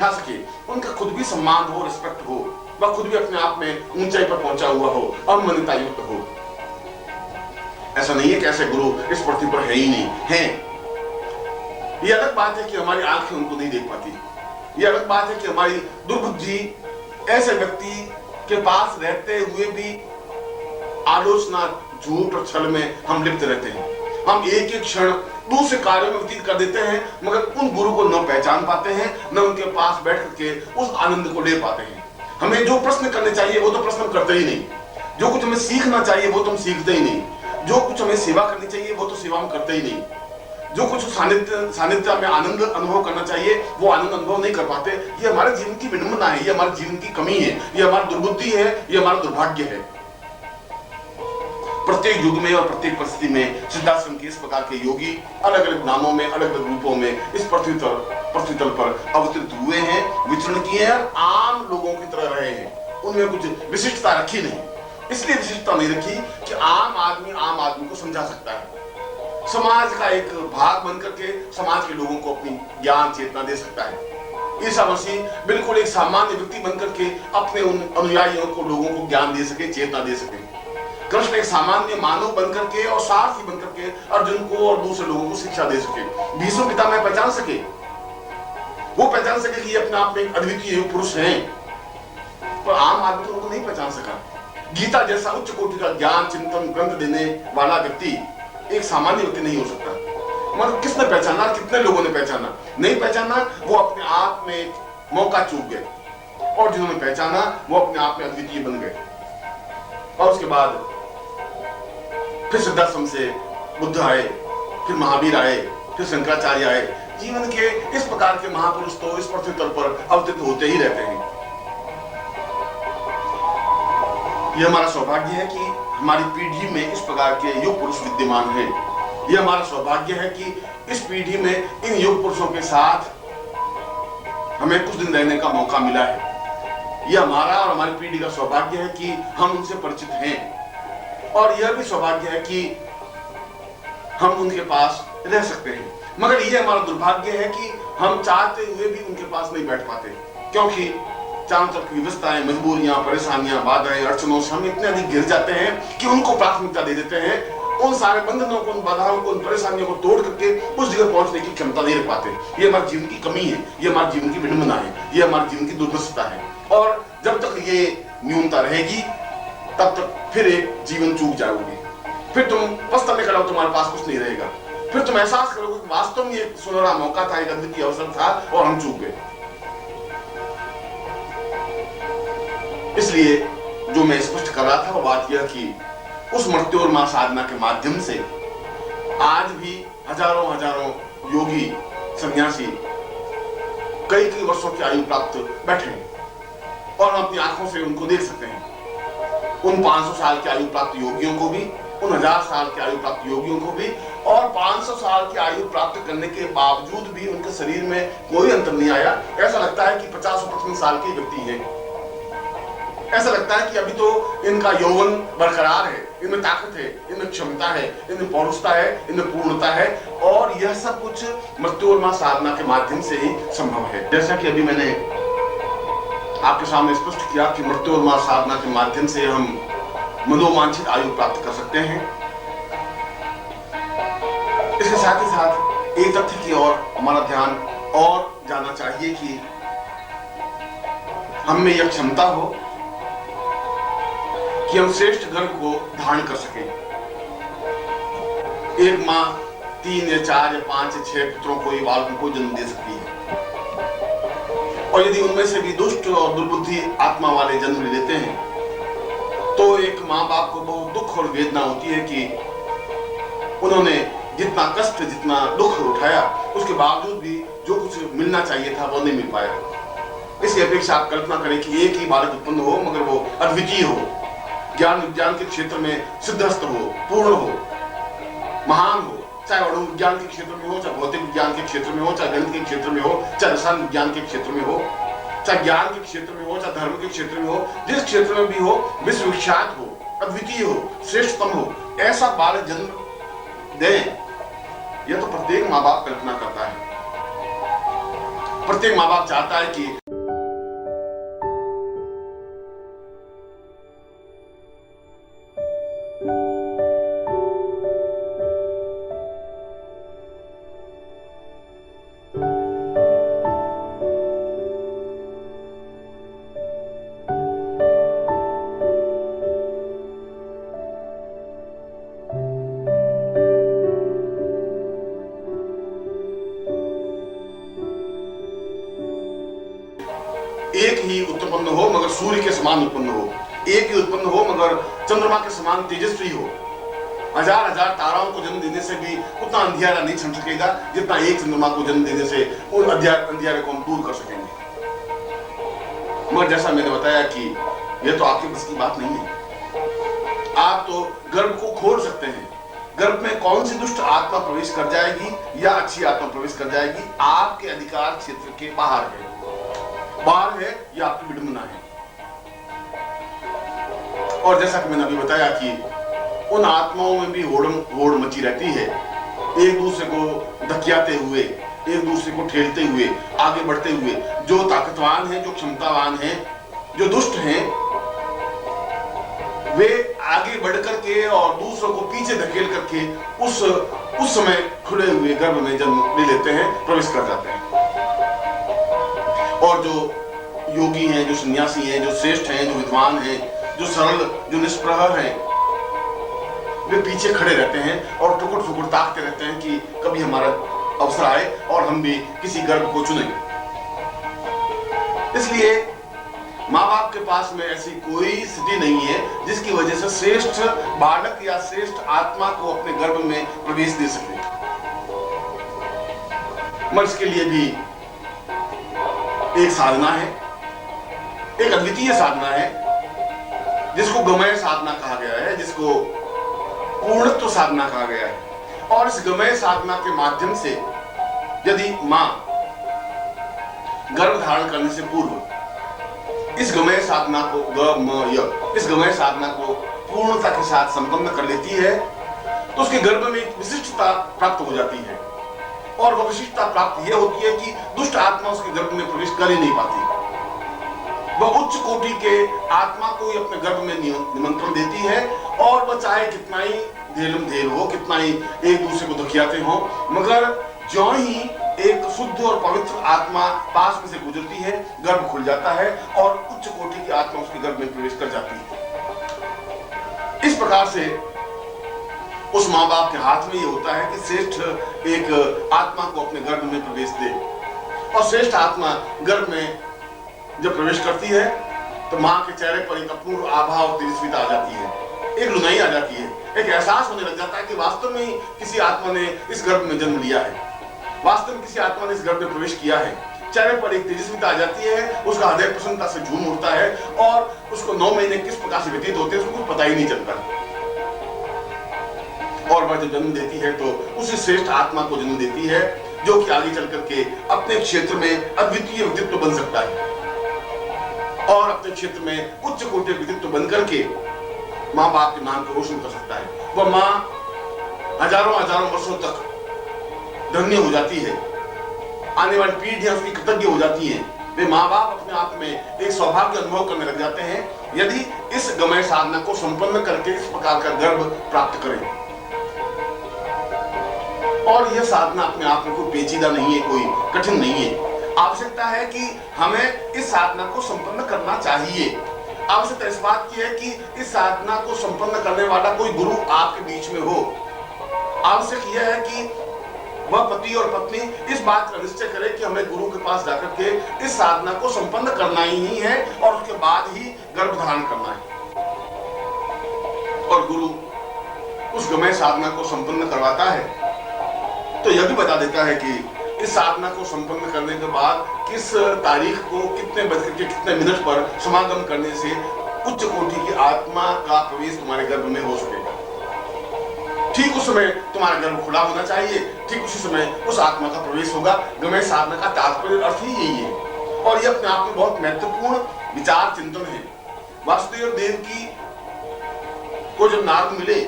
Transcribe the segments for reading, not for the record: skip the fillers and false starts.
उठा सके, उनका खुद भी सम्मान हो, रिस्पेक्ट हो, वह खुद भी अपने आप में ऊंचाई पर पहुंचा हुआ हो, अवमानना युक्त हो। ऐसा नहीं है कि ऐसे गुरु इस पृथ्वी पर है ही नहीं, हैं। ये अलग बात है कि हमारी आंखें उनको नहीं देख पाती। ये अलग बात है कि हमारी दुर्बुद्धि ऐसे व्यक्ति के पास रहते हुए भी आलोचना, झूठ और छल में हम लिप्त रहते हैं। हम एक एक क्षण दूसरे कार्यों में व्यतीत कर देते हैं, मगर उन गुरु को न पहचान पाते हैं, न उनके पास बैठ करके उस आनंद को ले पाते हैं। हमें जो प्रश्न करने चाहिए वो तो प्रश्न हम करते ही नहीं, जो कुछ हमें सीखना चाहिए वो तो हम सीखते ही नहीं, जो कुछ हमें सेवा करनी चाहिए वो तो सेवा हम करते ही नहीं, जो कुछ सानिध्य में आनंद अनुभव करना चाहिए वो आनंद अनुभव नहीं कर पाते। ये हमारे जीवन की विडंबना है, ये हमारे जीवन की कमी है, ये हमारी दुर्बुद्धि है, ये हमारा दुर्भाग्य है। प्रत्येक युग में और प्रत्येक परिस्थिति में सिद्धाश्रम के इस प्रकार के योगी अलग अलग नामों में, अलग अलग रूपों में इस पृथ्वी तल पर अवतरित हुए हैं, विचरण किए हैं, आम लोगों की तरह रहे हैं। उनमें कुछ विशिष्टता रखी नहीं। इसलिए विशिष्टता नहीं रखी कि आम आदमी को समझा सकता है, समाज का एक भाग बनकर के समाज के लोगों को अपनी ज्ञान चेतना दे सकता है। ईसा मसीह बिल्कुल एक सामान्य व्यक्ति बनकर के अपने उन अनुयायियों को, लोगों को ज्ञान दे सके, चेतना दे सके। कृष्ण एक सामान्य मानव बनकर के और सारथी बनकर के अर्जुन को और दूसरे लोगों को शिक्षा दे सके। भीष्म पितामह पहचान सके, वो पहचान सके कि ये अपने आप में एक अद्वितीय पुरुष हैं, पर आम आदमी तो उनको नहीं पहचान सका। गीता जैसा उच्च कोटि का ज्ञान चिंतन ग्रंथ देने वाला व्यक्ति एक सामान्य व्यक्ति नहीं हो सकता। मगर किसने पहचाना, कितने लोगों ने पहचाना? नहीं पहचाना, वो अपने आप में एक मौका चूक गए, और जिन्होंने पहचाना वो अपने आप में अद्वितीय बन गए। और उसके बाद फिर सिद्धाश्रम से बुद्ध आए, फिर महावीर आए, फिर शंकराचार्य आए। जीवन के इस प्रकार के महापुरुष तो इस पृथ्वी तल पर अवतरित होते ही रहते हैं। यह हमारा सौभाग्य है कि हमारी पीढ़ी में इस प्रकार के युग पुरुष विद्यमान हैं। यह हमारा सौभाग्य है कि इस पीढ़ी में इन युग पुरुषों के साथ हमें कुछ दिन रहने का मौका मिला है। यह हमारा और हमारी पीढ़ी का सौभाग्य है कि हम उनसे परिचित हैं, और यह भी सौभाग्य है कि हम उनके पास रह सकते हैं। मगर यह हमारा दुर्भाग्य है कि हम चाहते हुए भी उनके पास नहीं बैठ पाते, क्योंकि चारों तरफ की व्यवस्थाएं, मजबूरियां, परेशानियां, बाधाएं, अड़चनों से हम इतने अधिक घिर जाते हैं कि उनको प्राथमिकता दे देते हैं। उन सारे बंधनों को, उन बाधाओं को, उन परेशानियों को तोड़ करके उस जगह पहुंचने की क्षमता नहीं रख पाते। ये हमारे जीवन की कमी है, ये हमारे जीवन की विडंबना है, ये हमारे जीवन की दुर्दशा है। और जब तक ये न्यूनता रहेगी तब तक फिर एक जीवन चूक जाओगे। फिर तुम पछताने में खड़ा हो, तुम्हारे पास कुछ नहीं रहेगा। फिर तुम एहसास करोगे कि वास्तव में एक सुनहरा मौका था, एक अद्वितीय अवसर था, और हम चूक गए। इसलिए जो मैं स्पष्ट कर रहा था वो बात यह कि उस मृत्योर्मा साधना के माध्यम से आज भी हजारों योगी, सन्यासी कई वर्षों की आयु प्राप्त बैठे हैं, और हम अपनी आंखों से उनको देख सकते हैं। उन 500 साल की आयु प्राप्त योगियों को भी, उन 1000 साल की आयु प्राप्त योगियों को भी, और 500 साल की आयु प्राप्त करने के बावजूद भी उनके शरीर में कोई अंतर नहीं आया। ऐसा लगता है कि 50-55 साल के व्यक्ति हैं। ऐसा लगता है कि अभी तो इनका यौवन बरकरार है, इनमें ताकत है, इनमें क्षमता है, इनमें पौरुषता है, इनमें पूर्णता है, और यह सब कुछ मृत्योर्मा साधना के माध्यम से ही संभव है। जैसा कि अभी मैंने आपके सामने स्पष्ट किया कि मृत्योर्मा साधना के माध्यम से हम मनोवांछित आयु प्राप्त कर सकते हैं। इसके साथ ही साथ एक तथ्य की ओर हमारा ध्यान और जाना चाहिए कि हम में यह क्षमता हो कि हम श्रेष्ठ गर्भ को धारण कर सकें। एक माँ 3 या 4 या 5 या 6 पुत्रों को, ये बालकों को जन्म दे सकती है, और यदि उनमें से भी दुष्ट और दुर्बुद्धि आत्मा वाले जन्म ले लेते हैं तो एक माँ बाप को बहुत दुख और वेदना होती है कि उन्होंने जितना कष्ट, जितना दुख उठाया, उसके बावजूद भी जो कुछ मिलना चाहिए था वो नहीं मिल पाया। इसकी अपेक्षा आप कल्पना करें कि एक ही बालक उत्पन्न हो, मगर वो अद्वितीय हो, ज्ञान विज्ञान के क्षेत्र में सिद्धस्त हो, पूर्ण हो, महान हो, चाहे अणु विज्ञान के क्षेत्र में हो, चाहे भौतिक विज्ञान के क्षेत्र में हो, चाहे गणित के क्षेत्र में हो, चाहे रसायन विज्ञान के क्षेत्र में हो, चाहे ज्ञान के क्षेत्र में हो, चाहे धर्म के क्षेत्र में हो, जिस क्षेत्र में भी हो, विश्वविख्यात हो, अद्वितीय हो, श्रेष्ठतम हो, ऐसा बालक जन्म दें, यह तो प्रत्येक माँ बाप कल्पना करता है। प्रत्येक माँ बाप चाहता है कि एक ही उत्पन्न हो मगर सूर्य के समान उत्पन्न हो, एक ही उत्पन्न हो मगर चंद्रमा के समान तेजस्वी हो। हजार हजार ताराओं को जन्म देने से भी उतना अंधियारा नहीं छन सकेगा जितना एक चंद्रमा को जन्म देने से उन अंधियारे को हम दूर कर सकेंगे। मगर जैसा मैंने बताया कि यह तो आपके बस की बात नहीं है। आप तो गर्भ को खोल सकते हैं। गर्भ में कौन सी दुष्ट आत्मा प्रवेश कर जाएगी या अच्छी आत्मा प्रवेश कर जाएगी, आपके अधिकार क्षेत्र के बाहर है। बाहर है या आपकी विडंबना है। और जैसा कि मैंने अभी बताया कि उन आत्माओं में भी होड़ मची रहती है, एक दूसरे को धकियाते हुए, एक दूसरे को ठेलते हुए, आगे बढ़ते हुए। जो ताकतवान है, जो क्षमतावान है, जो दुष्ट हैं, वे आगे बढ़ करके और दूसरों को पीछे धकेल करके उस समय खुले हुए गर्भ में जन्म ले लेते हैं, प्रवेश कर जाते हैं। और जो योगी हैं, जो सन्यासी हैं, जो श्रेष्ठ हैं, जो विद्वान हैं, जो सरल, जो निष्प्रहर हैं, वे पीछे खड़े रहते हैं और टुकड़ टुकड़ ताकते रहते हैं कि कभी हमारा अवसर आए और हम भी किसी गर्भ को चुनें। इसलिए माँ बाप के पास में ऐसी कोई स्थिति नहीं है जिसकी वजह से श्रेष्ठ बालक या श्रेष्ठ आत्मा को अपने गर्भ में प्रवेश दे सके। मगर इसके लिए भी एक साधना है, एक अद्वितीय साधना है, जिसको गमय साधना कहा गया है, जिसको पूर्णत्व साधना कहा गया है। और इस गमय साधना के माध्यम से यदि मां गर्भ धारण करने से पूर्व इस गमय साधना को इस गमय साधना को पूर्णता के साथ संपन्न कर लेती है तो उसके गर्भ में एक विशिष्टता प्राप्त हो जाती है। और वह विशिष्टता प्राप्त यह होती है कि दुष्ट आत्मा उसके गर्भ में प्रवेश कर ही नहीं पाती। वह उच्च कोटि के आत्मा को ही अपने गर्भ में निमंत्रण देती है और वह चाहे कितना ही धेलम धेल हो, कितना ही एक दूसरे को धकियाते हो, मगर जो ही एक शुद्ध और पवित्र आत्मा पास में से गुजरती है, गर्भ खुल जाता है और उच्च कोटि की आत्मा उसके गर्भ में प्रवेश कर जाती है। इस प्रकार से उस माँ बाप के हाथ में ये होता है कि श्रेष्ठ एक आत्मा को अपने गर्भ में प्रवेश दे। और श्रेष्ठ आत्मा गर्भ में जब प्रवेश करती है तो माँ के चेहरे पर एक अपूर्व आभा और तेजस्विता आ जाती है, एक रुनाई आ जाती है, एक एहसास होने लग जाता है कि वास्तव में किसी आत्मा ने इस गर्भ में जन्म लिया है, वास्तव में किसी आत्मा ने इस गर्भ में प्रवेश किया है। चेहरे पर एक तेजस्विता आ जाती है, उसका हृदय प्रसन्नता से झूम उठता है और उसको 9 महीने किस प्रकार से व्यतीत होते हैं उसको कुछ पता ही नहीं चलता। और वह जब जन्म देती है तो उसी श्रेष्ठ आत्मा को जन्म देती है जो कि आगे चल करके अपने क्षेत्र में अद्वितीय व्यक्तित्व बन सकता है और अपने क्षेत्र में उच्च कोटि व्यक्तित्व बन करके माँ बाप के नाम को रोशन कर सकता है। वह माँ हजारों हजारों वर्षों तक धन्य हो जाती है, आने वाली पीढ़ियां उसकी कृतज्ञ हो जाती हैं। वे माँ बाप अपने आप में एक सौभाग्य अनुभव करने लग जाते हैं यदि इस गमय साधना को संपन्न करके इस प्रकार का गर्भ प्राप्त करें। और यह साधना अपने आप में कोई पेचीदा नहीं है, कोई कठिन नहीं है। आवश्यकता है कि हमें इस साधना को संपन्न करना चाहिए। आवश्यकता इस बात की है कि इस साधना को संपन्न करने वाला कोई गुरु आपके बीच में हो। आवश्यक यह है कि वह पति और पत्नी इस बात का निश्चय करे कि हमें गुरु के पास जाकर के इस साधना को संपन्न करना ही है और उसके बाद ही गर्भ धारण करना है। और गुरु उस गमय साधना को संपन्न करवाता है तो यह भी बता देता है कि इस साधना को संपन्न करने के बाद किस तारीख को कितने बज के कितने मिनट पर समागम करने से उच्च कोटि की आत्मा का प्रवेश तुम्हारे गर्भ में हो सकेगा। ठीक उस समय तुम्हारा गर्भ खुला होना चाहिए, ठीक उसी समय उस आत्मा का प्रवेश होगा। गमय साधना का तात्पर्य अर्थ ही यही है और यह अपने आप में बहुत महत्वपूर्ण विचार चिंतन है। वासुदेव देव की को जब नारद मिले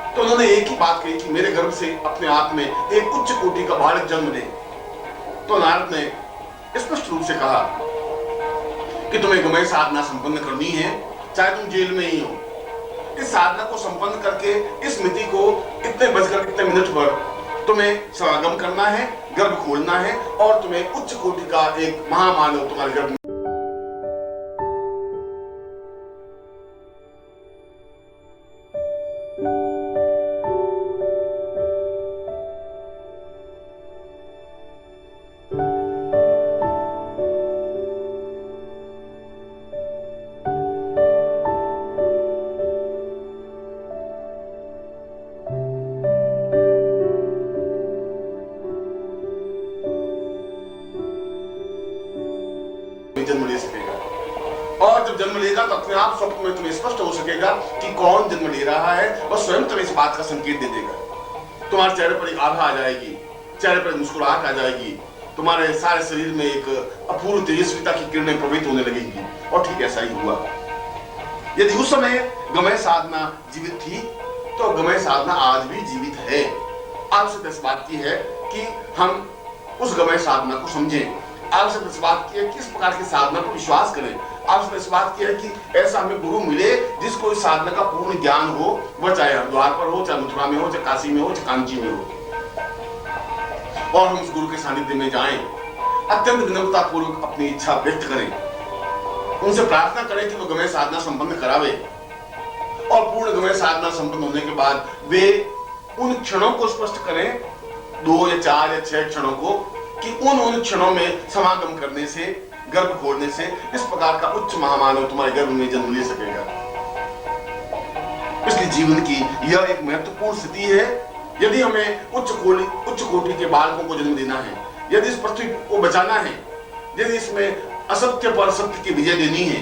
तो उन्होंने एक ही बात कही कि मेरे गर्भ से अपने आप में एक उच्च कोटि का बालक जन्म ले। तो नारद ने स्पष्ट रूप से कहा कि तुम्हें गमय साधना संपन्न करनी है, चाहे तुम जेल में ही हो। इस साधना को संपन्न करके इस मिति को इतने बजकर इतने मिनट पर तुम्हें समागम करना है, गर्भ खोलना है और तुम्हें उच्च कोटि का एक महामानव तुम्हारे गर्भ जन्म ले सकेगा। और जब जन्म लेगा तो अपने आप स्वप्न में तुम्हें स्पष्ट हो सकेगा कि कौन जन्म ले रहा है, और स्वयं तुम्हें इस बात का संकेत दे देगा। तुम्हारे चेहरे पर एक आभा आ जाएगी, चेहरे पर मुस्कुराहट आ जाएगी, तुम्हारे सारे शरीर में एक अपूर्व तेजस्विता की किरणें प्रवाहित होने लगेंगी। और ठीक ऐसा ही हुआ। यदि उस समय गमय साधना जीवित थी तो गमय साधना आज भी जीवित है। आवश्यक इस बात की है कि हम उस गमय साधना को समझें। आवश्यक इस बात की है कि इस प्रकार की साधना पर विश्वास करें। आवश्यक इस बात की है कि ऐसा हमें गुरु मिले जिसको इस साधना का पूर्ण ज्ञान हो, वह चाहे हरिद्वार पर हो, चाहे मथुरा में हो, चाहे काशी में हो, चाहे कांची में हो, और हम उस गुरु के सानिध्य में जाएं, अत्यंत विनम्रता पूर्वक अपनी इच्छा व्यक्त करें, उनसे प्रार्थना करें कि वो गमय साधना संपन्न करावे। और पूर्ण गमय साधना संपन्न होने के बाद वे उन क्षणों को स्पष्ट करें, 2 या 4 या 6 क्षणों को, कि उन क्षणों में समागम करने से, गर्भ खोलने से इस प्रकार का उच्च महामानव तुम्हारे गर्भ में जन्म ले सकेगा। इसलिए जीवन की यह एक महत्वपूर्ण स्थिति है। यदि हमें उच्च कोटि के बालकों को जन्म देना है, यदि इस पृथ्वी को बचाना है, यदि इसमें असत्य पर सत्य की विजय देनी है,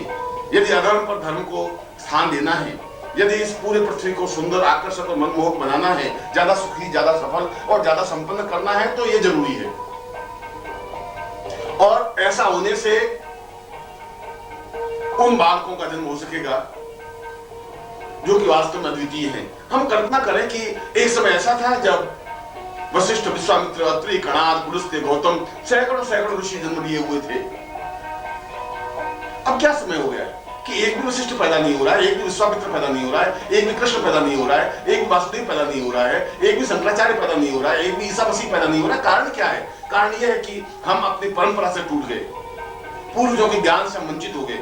यदि अधर्म पर धर्म को स्थान देना है, यदि इस पूरे पृथ्वी को सुंदर, आकर्षक और मनमोहक बनाना है, ज्यादा सुखी, ज्यादा सफल और ज्यादा संपन्न करना है, तो यह जरूरी है। और ऐसा होने से उन बालकों का जन्म हो सकेगा जो कि वास्तव में अद्वितीय हैं। हम कल्पना करें कि एक समय ऐसा था जब वशिष्ठ, विश्वामित्र, अत्रि, कणाद, पुलस्त्य, गौतम, सैकड़ों ऋषि जन्म लिए हुए थे। अब क्या समय हो गया है कि एक भी वशिष्ठ पैदा नहीं हो रहा है, एक भी विश्वामित्र पैदा नहीं हो रहा है, एक भी कृष्ण पैदा नहीं हो रहा है, एक भी वासुदेव पैदा नहीं हो रहा है, एक भी शंकराचार्य पैदा नहीं हो रहा है, एक भी ईसा मसीह पैदा नहीं हो रहा है। कारण क्या है? कारण यह है कि हम अपनी परंपरा से टूट गए, पूर्वजों के ज्ञान से हम वंचित हो गए।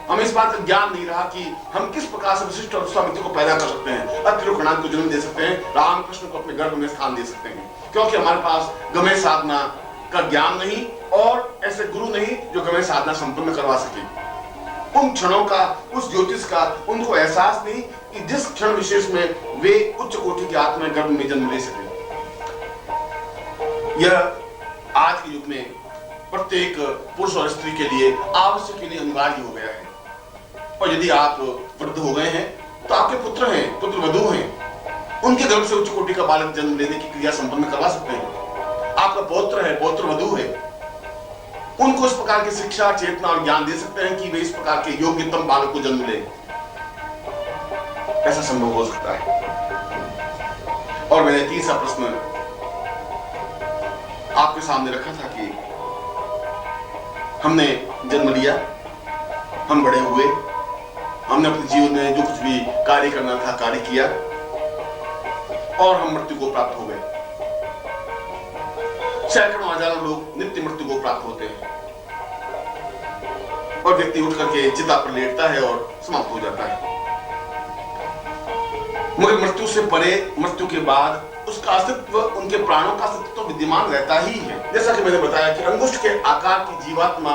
हमें इस बात का ज्ञान नहीं रहा कि हम किस प्रकार से वशिष्ठ और विश्वामित्र को पैदा कर सकते हैं, अत्रि और कणाद को जन्म दे सकते हैं, रामकृष्ण को अपने गर्भ में स्थान दे सकते हैं, क्योंकि हमारे पास गमय साधना का ज्ञान नहीं और ऐसे गुरु नहीं जो गमय साधना संपन्न करवा सके। उन क्षणों का, उस ज्योतिष का उनको एहसास नहीं कि जिस क्षण विशेष में वे उच्च कोटि की आत्मा गर्भ में जन्म ले सके। यह आज के युग में प्रत्येक पुरुष और स्त्री के लिए आवश्यक के लिए अनिवार्य हो गया है। और यदि आप वृद्ध हो गए हैं तो आपके पुत्र हैं, पुत्र वधू हैं, उनके गर्भ से उच्च कोटि का बालक जन्म लेने की क्रिया संपन्न करवा सकते हैं। आपका पौत्र है, पौत्र वधू है, उनको इस प्रकार की शिक्षा, चेतना और ज्ञान दे सकते हैं कि वे इस प्रकार के योग्यतम बालक को जन्म ले। ऐसा संभव हो सकता है। और मैंने तीसरा प्रश्न आपके सामने रखा था कि हमने जन्म लिया, हम बड़े हुए, हमने अपने जीवन में जो कुछ भी कार्य करना था कार्य किया और हम मृत्यु को प्राप्त हो गए। सैकड़ों हजारों लोग नित्य मृत्यु को प्राप्त होते हैं और व्यक्ति उठ करके चिता पर लेटता है और समाप्त हो जाता है। मगर मृत्यु से परे, मृत्यु के बाद उसका अस्तित्व, उनके प्राणों का अस्तित्व तो विद्यमान रहता ही है। जैसा कि मैंने बताया कि अंगुष्ठ के आकार की जीवात्मा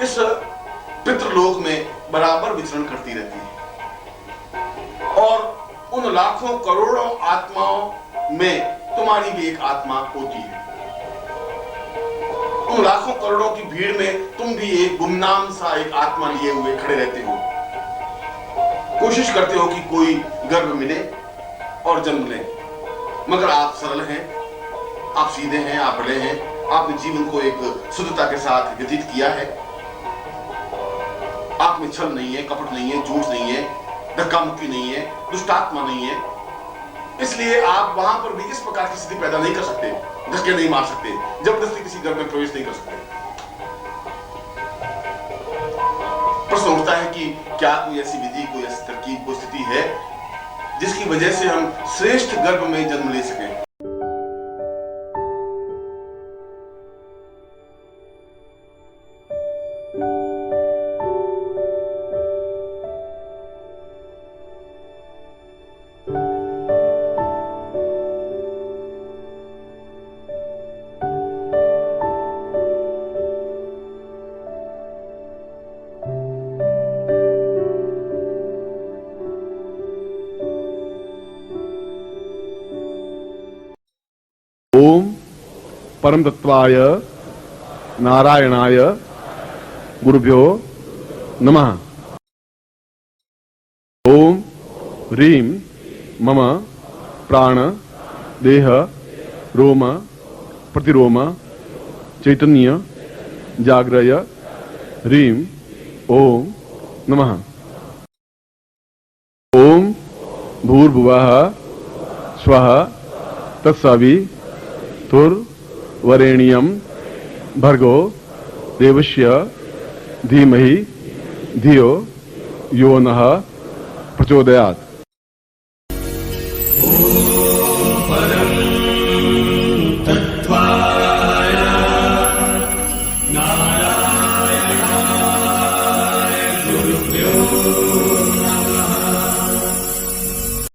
इस पितृलोक में बराबर विचरण करती रहती है और उन लाखों करोड़ों आत्माओं में तुम्हारी भी एक आत्मा होती है। उन लाखों करोड़ों की भीड़ में तुम भी एक गुमनाम सा एक आत्मा लिए हुए खड़े रहते हो, कोशिश करते हो कि कोई गर्भ मिले और जन्म ले। मगर आप सरल हैं, आप सीधे हैं, आप बड़े हैं, आपने जीवन को एक शुद्धता के साथ व्यतीत किया है। आप में छल नहीं है, कपट नहीं है, झूठ नहीं है, धक्का मुक्की नहीं है, दुष्टात्मा नहीं है। इसलिए आप वहां पर भी इस प्रकार की स्थिति पैदा नहीं कर सकते, धक्के नहीं मार सकते, जबरदस्ती किसी घर में प्रवेश नहीं कर सकते। प्रश्न उठता है कि क्या कोई ऐसी विधि, कोई ऐसी तरकीब, कोई स्थिति है जिसकी वजह से हम श्रेष्ठ गर्भ में जन्म ले सकें? ओम परम तत्वाय नारायणाय गुरुभ्यो नमः। ओम ह्रीं मम प्राण देह रोम प्रतिरोम चैतन्य जाग्रय ह्रीं ओम नमः। ओम भूर्भुवः स्वः तत्सवितुर्वरेण्यं भर्गो देवस्य धीमहि धियो यो नः प्रचोदयात्।